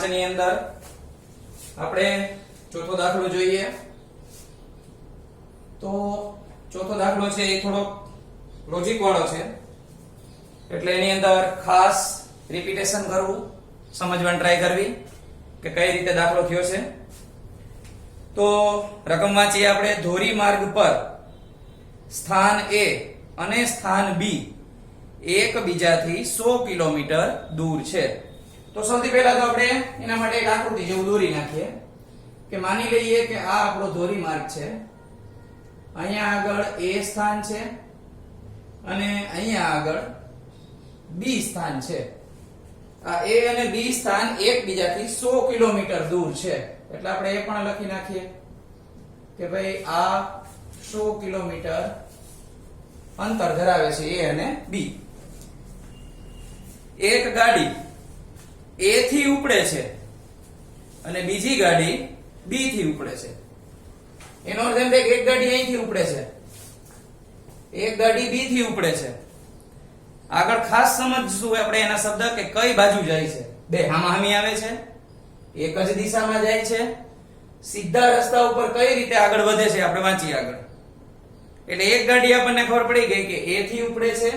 ની અંદર આપણે ચોથો દાખલો જોઈએ. તો ચોથો દાખલો છે એ થોડો લોજિક વાળો છે, એટલે એની અંદર ખાસ રિપીટેશન કરવું, સમજવાની ટ્રાય કરવી કે કઈ રીતે દાખલો થયો છે. તો રકમ વાંચીએ આપણે. ધોરીમાર્ગ પર સ્થાન A અને સ્થાન B એકબીજાથી 100 કિલોમીટર દૂર છે. તો સૌથી પહેલા તો આપણે એના માટે એક આકૃતિ જેવું દોરી નાખીએ કે માની લઈએ કે આ આપણો ધોરીમાર્ગ છે. અહીંયા આગળ A સ્થાન છે અને અહીંયા આગળ B સ્થાન છે. આ A અને B સ્થાન એકબીજાથી 100 કિલોમીટર દૂર છે, એટલે આપણે એ પણ લખી નાખીએ કે ભાઈ આ 100 કિલોમીટર અંતર ધરાવે છે A અને B. એક ગાડી A થી ઉપડે છે અને બીજી ગાડી B થી ઉપડે છે. એનો અર્થ એમ થાય કે એક ગાડી અહીંથી ઉપડે છે, એક ગાડી B થી ઉપડે છે. આગળ ખાસ સમજશું આપણે એના શબ્દ કે કઈ બાજુ જાય છે. બે હામાહામી આવે છે, એક જ દિશામાં જાય છે, સીધા રસ્તા ઉપર કઈ રીતે આગળ વધે છે આપણે વાંચીએ આગળ. એટલે એક ગાડી આપણને ખબર પડી ગઈ કે A થી ઉપડે છે,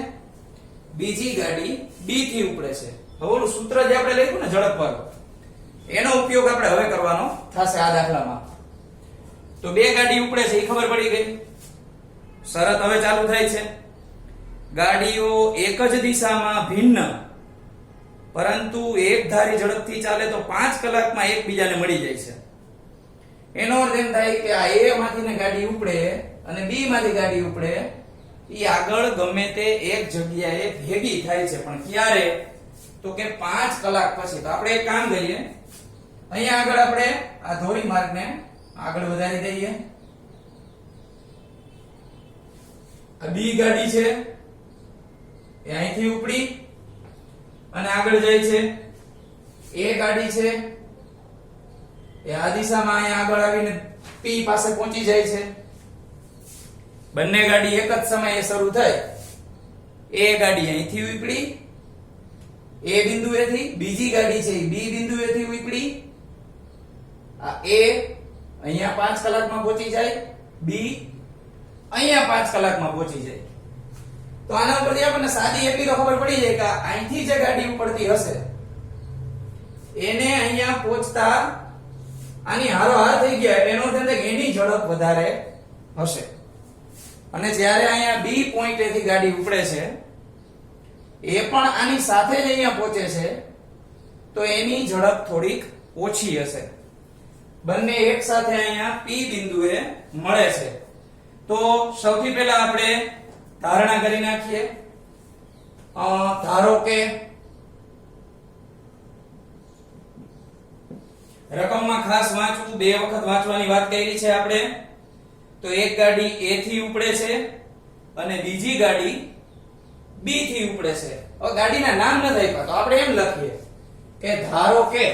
બીજી ગાડી B થી ઉપડે છે. હવે ઓલું સૂત્ર જે આપણે લખ્યું ને ઝડપ વાળું, એનો ઉપયોગ આપણે હવે કરવાનો થશે આ દાખલામાં. તો બે ગાડી ઉપડે છે એ ખબર પડી ગઈ. શરત હવે ચાલુ થાય છે. ગાડીઓ એક જ દિશામાં ભિન્ન પરંતુ એક ધારી ઝડપથી ચાલે તો 5 કલાકમાં એકબીજાને મળી જાય છે. એનો અર્થ એમ થાય કે આ A માંથી ગાડી ઉપડે અને B માંથી ગાડી ઉપડે, ઈ આગળ ગમે તે એક જગ્યાએ ભેગી થાય છે, પણ ક્યારે? તો કે 5 કલાક પછી. તો આપણે એક કામ કરીએ, અહીંયા આગળ આપણે આ ધોરીમાર્ગને આગળ વધારી દઈએ. આ B ગાડી છે એ અહીંથી ઉપડી અને આગળ જાય છે. A ગાડી છે એ આ દિશામાં અહીંયા આગળ આવીને P પાસે પહોંચી જાય છે. બંને ગાડી એક જ સમયે શરૂ થઈ. A ગાડી અહીંથી ઉપડી A બિંદુએથી, બીજી ગાડી છે B બિંદુએથી ઉપડી. આ A અહીંયા 5 કલાકમાં પહોંચી જાય, B અહીંયા 5 કલાકમાં પહોંચી જાય. તો આના ઉપરથી આપણને સાદી એટલી તો ખબર પડી જાય કે અહીંથી જે ગાડી ઉપડતી હશે એને અહીંયા પહોંચતા આની હારોહાર થઈ ગયા, એનો અર્થ એ કે એની ઝડપ વધારે હશે. અને જ્યારે અહીંયા B પોઈન્ટેથી ગાડી ઉપડે છે એ પણ આની સાથે જ અહીંયા પહોંચે છે, તો એની ઝડપ થોડીક ઓછી હશે. બંને એક સાથે અહીંયા P બિંદુએ મળે છે. તો સૌથી પહેલા આપણે ધારણા કરી નાખીએ. ધારો કે રકમમાં ખાસ વાંચવું, બે વખત વાંચવાની વાત કરી છે આપણે. તો એક ગાડી A થી ઉપડે છે અને બીજી ગાડી B થી ઉપડે છે. હવે ગાડીના નામ નથી આપ્યા તો આપણે એમ લખીએ કે ધારો કે,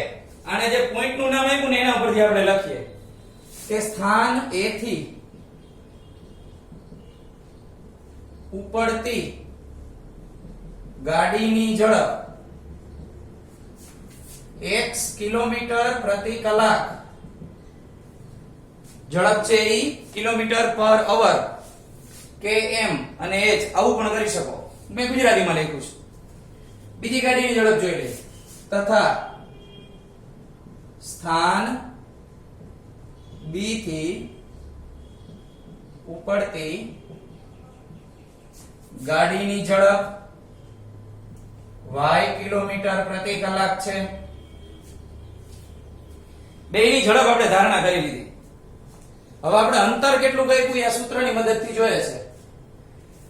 આને જે પોઈન્ટ નું નામ આપ્યું ને એના ઉપરથી આપણે લખીએ કે સ્થાન A થી ઉપડતી ગાડીની ઝડપ x કિલોમીટર પ્રતિ કલાક. ઝડપ છે એ કિલોમીટર પર અવર, km અને h આવું પણ કરી શકો. મેં ગુજરાતીમાં લખ્યું છે. બીજી ગાડીની ઝડપ જોઈ લઈએ. તથા સ્થાન B થી ઉપડતી ગાડીની ઝડપ y કિલોમીટર પ્રતિ કલાક છે. બેની ઝડપ આપણે ધારણા કરી લીધી. હવે આપણે અંતર કેટલું આપ્યું એ સૂત્રની મદદથી જોઈએ છે.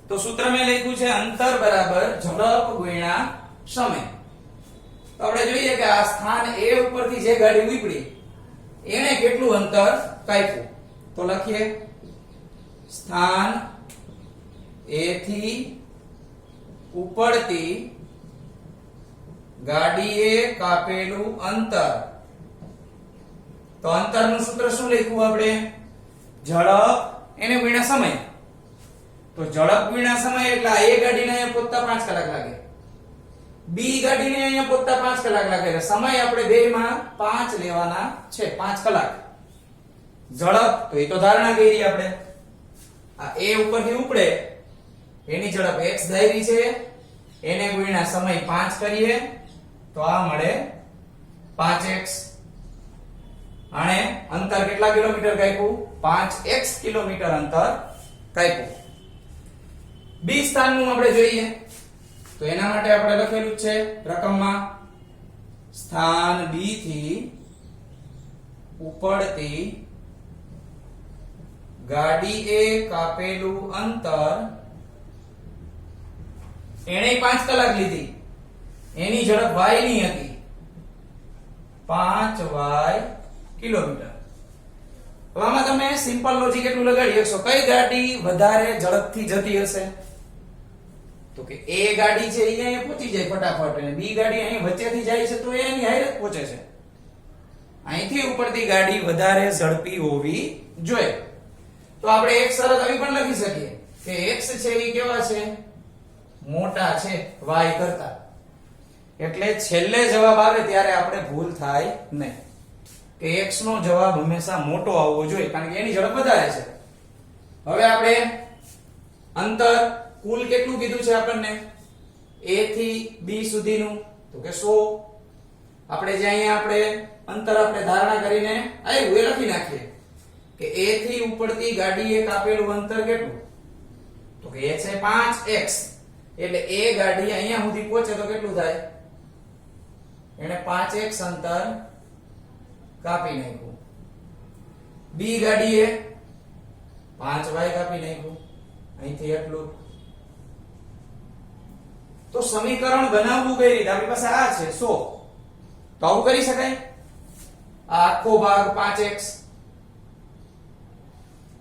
તો સૂત્ર મેં લખ્યું છે અંતર બરાબર ઝડપ ગુણ્યા સમય. તો આપણે જોઈએ કે આ સ્થાન A ઉપરથી જે ગાડી ઉપડી એને કેટલું અંતર કાપ્યું. તો લખીએ સ્થાન A થી ઉપડતી ગાડીએ કાપેલું અંતર. તો અંતરનું સૂત્ર શું લખ્યું આપણે? ઝડપ એને ગુણ્યા સમય. તો ઝડપ ગુણ્યા સમય એટલે આ એક ગાડીને અહીંયા પહોંચતા 5 કલાક લાગે. બી ગાડીને અહીંયા પહોંચતા 5 કલાક લાગે એટલે સમય આપણે બેયમાં 5 લેવાના છે 5 કલાક. ઝડપ તો એ તો ધારણા કરી આપણે. આ એ ઉપરથી ઉપડે એની ઝડપ x ધારી છે, એને ગુણ્યા સમય 5 કરીએ તો આ મળે 5x. આને અંતર કેટલા કિલોમીટર કાપ્યું? 5x કિલોમીટર અંતર કાપ્યું. બી સ્થાનનું આપણે જોઈએ તો એના માટે આપણે લખેલું છે રકમમાં સ્થાન બી થી ઉપડતી ગાડીએ કાપેલું અંતર એણે 5 કલાક લીધી, એની ઝડપ y ની હતી 5y કિલોમીટર. હવે આમાં તમે સિમ્પલ લોજિક એટલું લગાડી શકશો, કઈ ગાડી વધારે ઝડપથી જતી હશે? તો કે એ ગાડી છે એ અહીંયા પહોંચી જાય ફટાફટ અને બી ગાડી અહીં વચ્ચેથી જાય છે તો એ એની હારે જ પહોંચે છે. અહીંથી ઉપરથી ગાડી વધારે ઝડપી હોવી જોઈએ. તો આપણે એક શરત આવી પણ લખી શકીએ કે x છે એ કેવા છે? મોટા છે y કરતા. એટલે છેલ્લે જવાબ આવે ત્યારે આપણે ભૂલ થાય નહીં કે x નો જવાબ હંમેશા મોટો આવવો જોઈએ કારણ કે એની ઝડપ વધારે છે. હવે આપણે અંતર કુલ કેટલું કીધું છે આપણને? a થી b સુધીનું તો કે 100. આપણે જે અહીંયા આપણે અંતર આપણે ધારણા કરીને આવ્યું એ લખી નાખીએ કે a થી ઉપડતી ગાડીએ કાપેલું અંતર કેટલું? તો કે એ છે 5x. એટલે એ ગાડી અહીંયા સુધી પહોંચે તો કેટલું થાય? એને 5x અંતર કાપી નાખ્યું. બી ગાડીએ 5y કાપી નાખ્યું અહીંથી એટલું. તો સમીકરણ બનાવવું કઈ રીતે? આપણી પાસે આ છે 100. તો આવું કરી શકાય. આ આખો ભાગ 5x,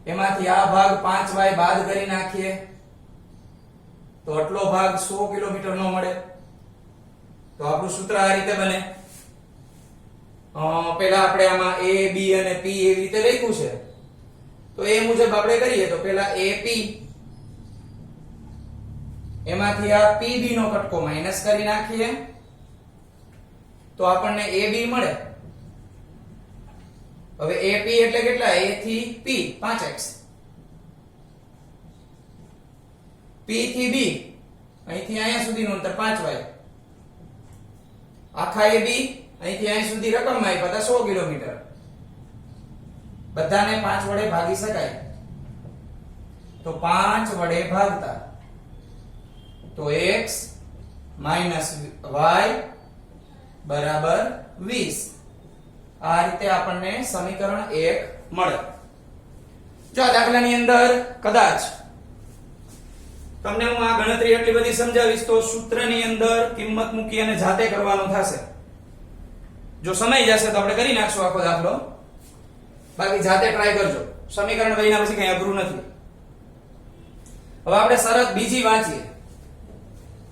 એમાંથી આ ભાગ 5y બાદ કરી નાખીએ તો આટલો ભાગ 100 કિલોમીટર નો મળે. તો આપણું સૂત્ર આ રીતે બને. પહેલા આપણે આમાં a b અને p એવી રીતે લખ્યું છે તો એ મુજબ આપણે કરીએ તો પહેલા ap, એમાંથી આ pb નો કટકો માઈનસ કરી નાખીએ તો આપણને ab મળે. હવે ap એટલે કેટલા? a થી p 5x, p થી b અહીંથી અહીંયા સુધીનું અંતર 5y, આખા ab અહીંથી અહીં સુધી રકમમાં આપ્યા હતા 100 કિલોમીટર. બધાને 5 વડે ભાગી શકાય તો 5 વડે ભાગતા તો x માઈનસ y બરાબર 20. આ રીતે આપણને સમીકરણ 1 મળે. જો આ દાખલાની અંદર કદાચ તમને હું આ ગણતરી એટલી બધી સમજાવીશ તો સૂત્રની અંદર કિંમત મૂકી અને જાતે કરવાનું થશે. જો સમય જશે તો આપણે કરી નાખશું આખો દાખલો, બાકી જાતે ટ્રાય કરજો. સમીકરણ વહીના પછી કઈ અઘરું નથી. હવે આપણે શરત બીજી વાંચીએ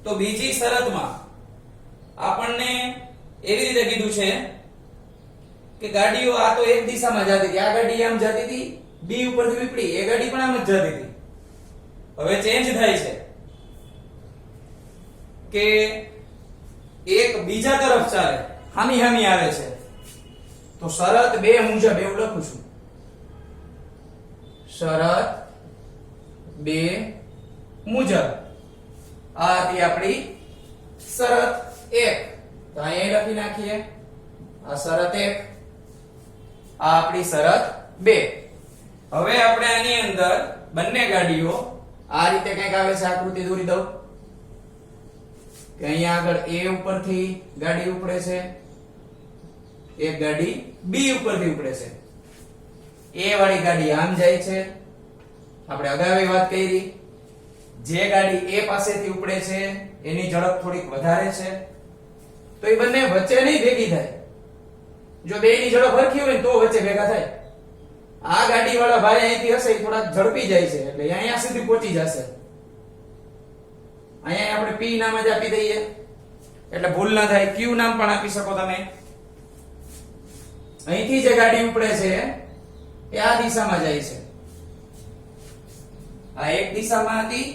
તો બીજી શરતમાં આપણને એવી રીતે કીધું છે કે ગાડીઓ આ તો એક દિશામાં જતી હતી, આ ગાડી આમ જતી હતી, બી ઉપરથી વિપરી, એ ગાડી પણ આમ જ જતી હતી. હવે ચેન્જ થાય છે કે એક બીજા તરફ ચાલે, હામી હામી આવે છે. તો શરત 2 મુજબ એવું લખું છું. શરત 2 મુજબ આ હતી આપણી શરત 1. તો અહીંયા લખી નાખીએ આ શરત 1, આ આપણી શરત 2. હવે આપણે આની અંદર બંને ગાડીઓ આ રીતે કંઈક આવે છે, આકૃતિ દોરી દઉં કે અહીંયા આગળ a ઉપરથી ગાડી ઉપડે છે, એક ગાડી b ઉપરથી ઉપડે છે. a વાળી ગાડી આમ જાય છે. આપણે અગાઉ વાત કરી, જે ગાડી a પાસેથી ઉપડે છે એની ઝડપ થોડીક વધારે છે તો એ બંને વચ્ચે નહીં ભેગી થાય. જો બેની ઝડપ સરખી હોય તો વચ્ચે ભેગા થાય. આ ગાડી વાળા ભાઈ અહીંથી હશે થોડા ઝડપી જાય છે એટલે અહીંયા સુધી પહોંચી જશે. અહીંયા આપણે p નામ જ આપી દઈએ એટલે ભૂલ ના થાય. q નામ પણ આપી શકો તમે. અહીંથી જે ગાડી ઉપડે છે એ આ દિશામાં જાય છે. આ એક દિશામાં હતી,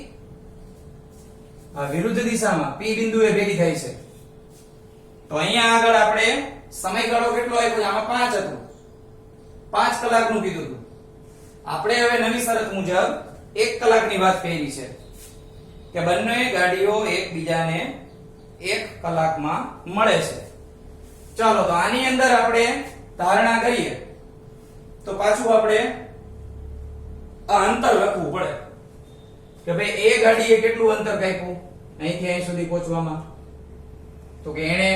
આ વિરુદ્ધ દિશામાં p બિંદુએ ભેગી થાય છે. તો અહીંયા આગળ આપણે સમયગાળો કેટલો આપ્યો છે? આમાં 5 હતું, 5 કલાકનું કીધું હતું. આપણે હવે નવી શરત મુજબ 1 કલાકની વાત કરી છે કે બંને ગાડીઓ એકબીજાને 1 કલાકમાં મળે છે. ચાલો તો આની અંદર આપણે ધારણા કરીએ તો પાછું આપણે આ અંતર લખવું પડે કે ભાઈ એ ગાડીએ કેટલું અંતર કાપ્યું અહીંથી અહીં સુધી પહોંચવામાં, તો કે એને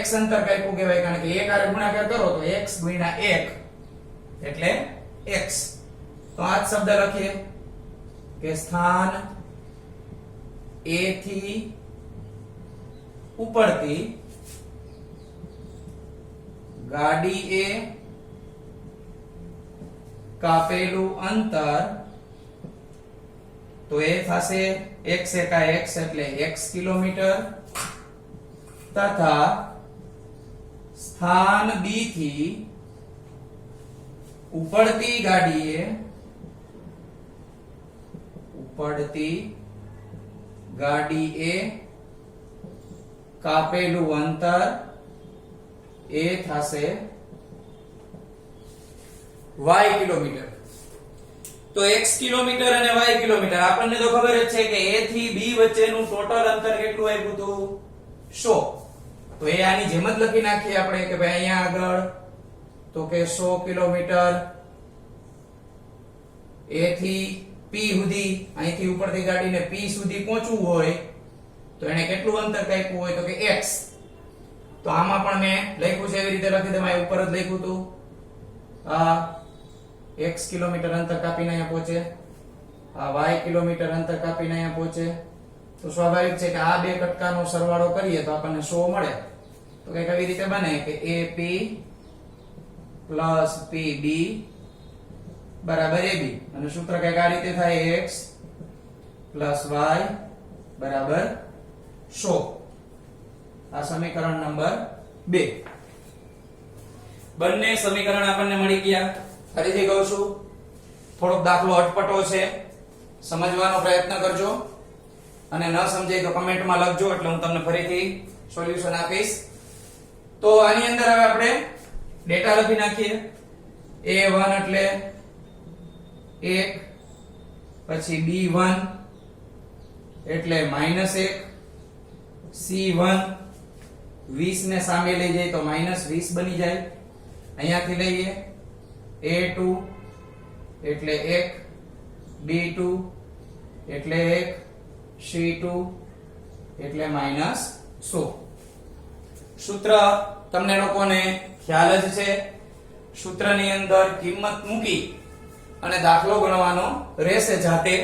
x અંતર કાપ્યું કહેવાય, કારણ કે એક હારે ગુણાકાર કરો તો x ગુણ્યા 1 એટલે x. તો આ જ શબ્દ લખીએ કે સ્થાન A થી ઉપડતી ગાડી એ કાપેલું અંતર, તો એ થશે x એકા x એટલે x કિલોમીટર, તથા સ્થાન B થી ઉપડતી ગાડી એ કાપેલું અંતર એ થશે y કિલોમીટર. તો x કિલોમીટર અને y કિલોમીટર આપણને તો ખબર જ છે કે a થી b વચ્ચેનું ટોટલ અંતર કેટલું આવ્યું હતું? 100. તો એ આની જેમ જ લખી નાખીએ આપણે કે ભાઈ અહીંયા આગળ તો કે 100 કિલોમીટર a થી p સુધી, અહીંથી ઉપરથી ગાડીને p સુધી પહોંચવું હોય તો એને કેટલું અંતર કાપ્યું હોય? તો કે x. તો આમાં પણ મેં લખ્યું છે એવી રીતે લખી દઉં, આ ઉપર જ લખ્યું હતું, આ x કિલોમીટર અંતર કાપીને અહીંયા પહોંચે, આ y કિલોમીટર અંતર કાપીને અહીંયા પહોંચે. તો સ્વાભાવિક છે કે આ બે કટકાનો સરવાળો કરીએ તો આપણને 100 મળે. તો કઈક આવી રીતે બને કે AP પ્લસ PB બરાબર AB, અને સૂત્ર કઈક આ રીતે થાય x પ્લસ y બરાબર 100. આ સમીકરણ નંબર 2. બંને સમીકરણ આપણને મળી ગયા. ફરીથી કહું છું, થોડોક દાખલો અટપટો છે, સમજવાનો પ્રયત્ન કરજો, અને ન સમજાય તો કમેન્ટમાં લખજો એટલે હું તમને ફરીથી સોલ્યુશન આપીશ. તો આની અંદર હવે આપણે ડેટા લખી નાખીએ. A1 એટલે 1, પછી B1 એટલે -1, C1 20 ને સામે લઈ જાય તો -20 બની જાય. અહીંયાથી લઈએ A2 એટલે 1, B2 એટલે 1, C2 એટલે -100. સૂત્ર તમને લોકોને ખ્યાલ જ છે. સૂત્રની અંદર કિંમત મૂકી અને દાખલો ગણવાનો રહેશે જાતે,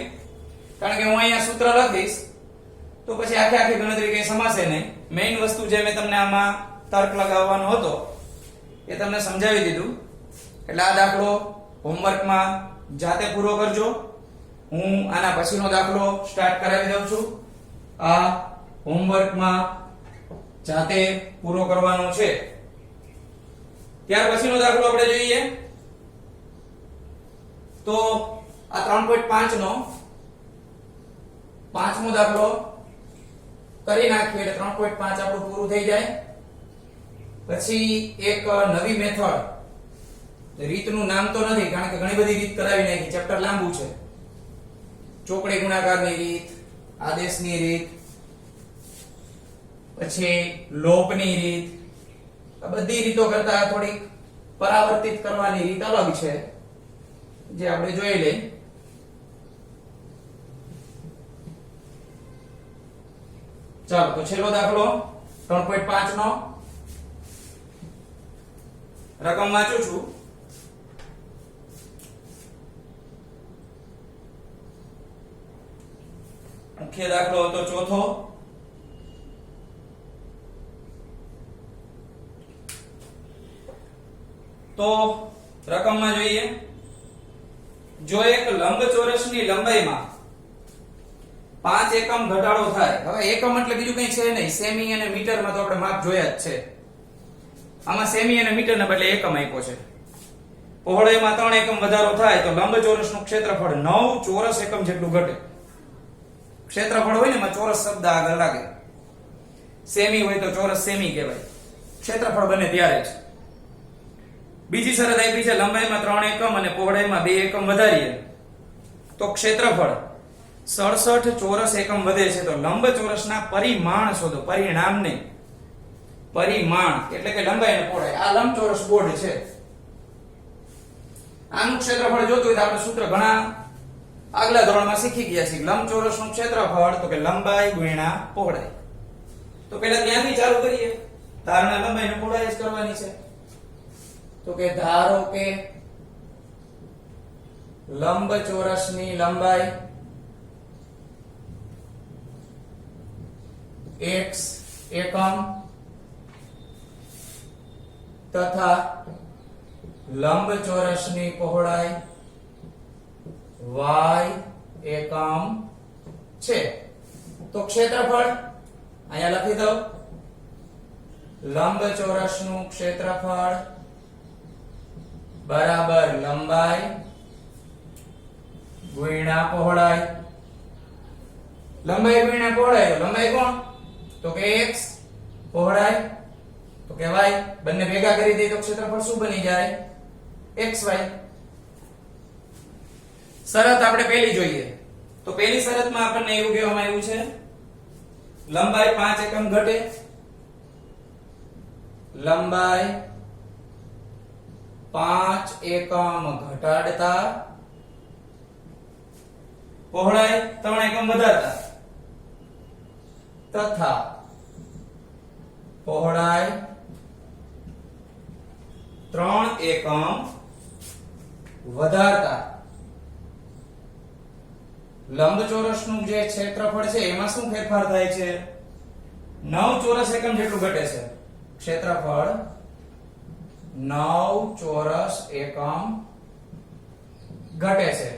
કારણ કે હું અહીંયા સૂત્ર લખીશ તો પછી આખી ગણતરી કઈ સમાશે નહીં. મેઈન વસ્તુ જે મેં તમને આમાં તર્ક લગાવવાનો હતો એ તમને સમજાવી દીધું. એટલે આ દાખલો હોમવર્કમાં જાતે પૂરો કરજો. હું આના પછીનો દાખલો સ્ટાર્ટ કરાવી દઉં છું. આ હોમવર્કમાં જાતે પૂરો કરવાનો છે. ત્યાર પછીનો દાખલો આપણે જોઈએ તો આ 3.5 નો 5મો દાખલો કરી નાખીએ એટલે 3.5 આપણું પૂરું થઈ જાય. પછી એક નવી મેથડ, રીતનું નામ તો નથી કારણ કે ઘણી બધી રીત કરાવી નાખી, ચેપ્ટર લાંબુ છે. ચોકડી ગુણાકારની રીત, આદેશની રીત, પછી લોપની રીત, આ બધી રીતો કરતા થોડીક પરાવર્તિત કરવાની રીત અલગ છે જે આપણે જોઈ લઈએ. ચાલો તો છેલ્લો દાખલો 3.5 નો રકમ વાંચું છું. મુખ્ય દાખલો હતો ચોથો. તો રકમમાં જોઈએ, જો એક લંબચોરસની લંબાઈમાં 5 એકમ ઘટાડો થાય. હવે એકમ એટલે બીજું કઈ છે નહીં, સેમી અને મીટરમાં તો આપણે માપ જોયા જ છે. આમાં સેમી અને મીટરના બદલે એકમ આપ્યો છે. પહોળાઈમાં 3 એકમ વધારો થાય તો લંબચોરસનું ક્ષેત્રફળ 9 ચોરસ એકમ જેટલું ઘટે. ક્ષેત્રફળ હોય ને એમાં ચોરસ શબ્દ આગળ લાગે. સેમી હોય તો ચોરસ સેમી કહેવાય. ક્ષેત્રફળ બને ત્યારે જ. બીજી શરત આપી છે લંબાઈમાં 3 એકમ અને પહોળાઈમાં 2 એકમ વધારીએ તો ક્ષેત્રફળ 67 ચોરસ એકમ વધે છે. તો લંબચોરસના પરિમાણ શોધો. પરિણામ નહીં, પરિમાણ એટલે કે લંબાઈ અને પહોળાઈ. આ લંબચોરસ બોર્ડ છે. આનું ક્ષેત્રફળ જોતું હોય તો આપણે સૂત્ર ઘણા આગલા ધોરણમાં શીખી ગયા છીએ. લંબચોરસનું ક્ષેત્રફળ તો કે લંબાઈ ગુણ્યા પહોળાઈ. તો પહેલા ત્યાંથી ચાલુ કરીએ. ધારણા લંબાઈ અને પહોળાઈ જ કરવાની છે. તો કે ધારો કે લંબચોરસની લંબાઈ x એકમ તથા લંબચોરસની પહોળાઈ y એકમ છે. તો ક્ષેત્રફળ અહીંયા લખી દઉં. લંબચોરસનું ક્ષેત્રફળ બરાબર લંબાઈ ગુણ્યા પહોળાઈ. લંબાઈ ગુણ્યા પહોળાઈ. લંબાઈ કોણ? તો કે x, પહોળાઈ તો કે y. બંને ભેગા કરી દઈએ તો ક્ષેત્રફળ શું બની જાય? xy. શરત આપણે પહેલી જોઈએ. તો પહેલી શરતમાં આપણને એવું કહેવામાં આવ્યું છે લંબાઈ 5 એકમ ઘટે. લંબાઈ 5 એકમ ઘટાડતા પહોળાઈ 3 એકમ વધારતા તથા પહોળાઈ 3 એકમ વધારતા લંબચોરસનું જે ક્ષેત્રફળ છે એમાં શું ફેરફાર થાય છે? 9 ચોરસ એકમ જેટલું ઘટે છે. ક્ષેત્રફળ 9 ચોરસ એકમ ઘટે છે.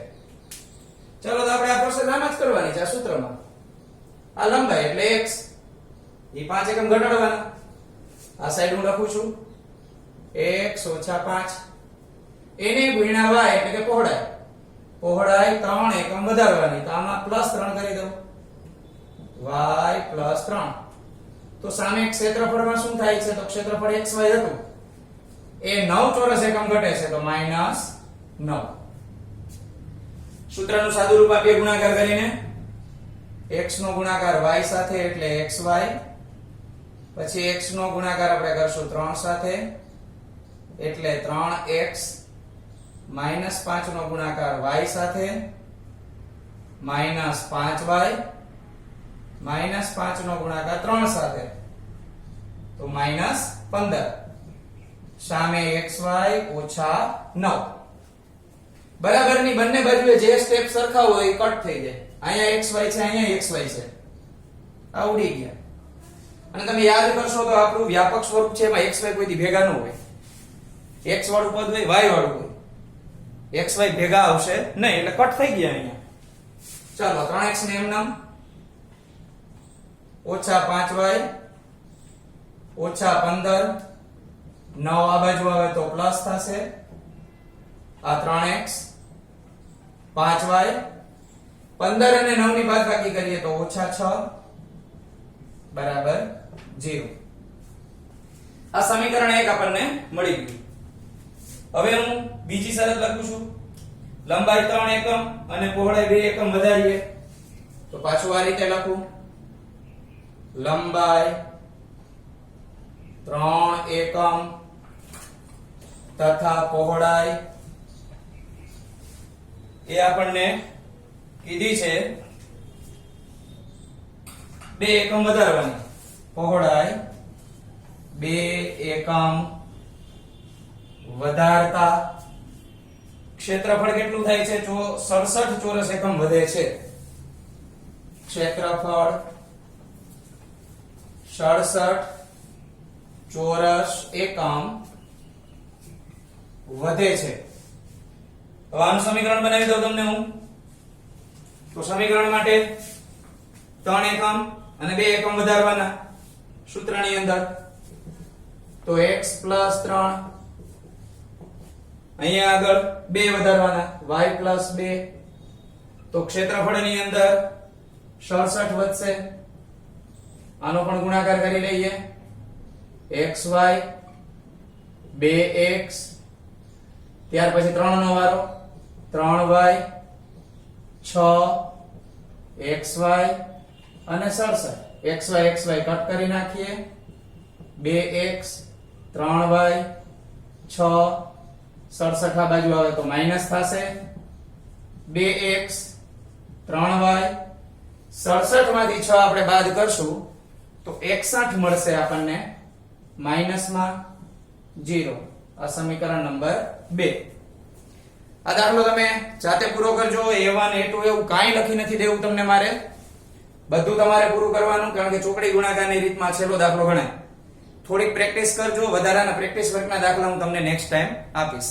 ચલો તો આપણે આ પ્રોસેસ આમ જ કરવાની છે. આ સૂત્રમાં આ લંબાઈ એટલે x, એ 5 એકમ ઘટાડવાના. આ સાઈડ હું લખું છું x ઓછા 5 એને ગુણ્યા y એટલે કે પહોળાઈ. પહોળાઈ 3 એકમ વધારવાની. તો આમાં +3 કરી દઉં. y +3. તો સામે ક્ષેત્રફળમાં શું થાય છે? તો ક્ષેત્રફળ xy હતું એ 9 ચોરસ એકમ ઘટે છે તો -9. સૂત્રનું સાદું રૂપ આપીએ ગુણાકાર કરીને. x નો ગુણાકાર y સાથે એટલે xy. પછી x નો ગુણાકાર આપણે કરશું 3 સાથે એટલે 3x. -5 નો ગુણાકાર y સાથે -5y. -5 નો ગુણાકાર 3 સાથે તો -15. સામે xy ઓછા 9. બરાબરની બંને બાજુએ જે સ્ટેપ સરખા હોય એ કટ થઈ જાય. અહીંયા xy છે, અહીંયા xy છે. આ ઉડી ગયા. અને તમે યાદ કરશો તો આપણું વ્યાપક સ્વરૂપ છે એમાં xy કોઈથી ભેગા ન હોય. x વાળું પદ હોય, y વાળું હોય. xy ભેગા આવશે નહીં એટલે કટ થઈ ગયા અહીંયા. ચાલો 3x ને એમ નામ ઓછા 5y ઓછા 15. 9 આ બાજુ આવે તો પ્લસ થશે. આ 3x 5y 15 અને 9 ની બાદબાકી કરીએ તો ઓછા 6 બરાબર 0. આ સમીકરણ 1 આપણને મળી ગયું. હવે હું બીજી શરત લખું છું. લંબાઈ 3 એકમ અને પહોળાઈ 2 એકમ વધારીએ તો પાછું આ રીતે લખું. લંબાઈ 3 એકમ તથા પહોળાઈ એ આપણને કીધી છે 2 એકમ વધારવાની. પહોળાઈ 2 એકમ વધારતા ક્ષેત્રફળ કેટલું થાય છે? 67 ચોરસ એકમ વધે છે. ક્ષેત્રફળ 67 ચોરસ એકમ વધે છે. હવે આનું સમીકરણ બનાવી દઉં તમને હું. તો સમીકરણ માટે 3 એકમ અને 2 એકમ વધારવાના સૂત્રની અંદર. તો x + 3 અહીંયા આગળ 2 વધારવાના y + 2. તો ક્ષેત્રફળની અંદર 67 વધશે. આનો પણ ગુણાકાર કરી લઈએ. xy 2x ત્યાર પછી 3 નો વારો 3y 6 xy અને 67 xy કટ કરી નાખીએ. 2x 3y 6 67 આ બાજુ આવે તો માઈનસ થશે. 2x 3y 67 માંથી 6 આપણે બાદ કરશું તો 61 મળશે આપણને માઈનસમાં 0. આ સમીકરણ નંબર 2. આ દાખલો તમે જાતે પૂરો કરજો. a1 a2 એવું કાંઈ લખી નથી દેવું તમને મારે. બધું તમારે પૂરું કરવાનું, કારણ કે ચોકડી ગુણાકારની રીતમાં છેલ્લો દાખલો ગણાય. થોડીક પ્રેક્ટિસ કરજો. વધારાના પ્રેક્ટિસ વર્કના દાખલા હું તમને નેક્સ્ટ ટાઈમ આપીશ.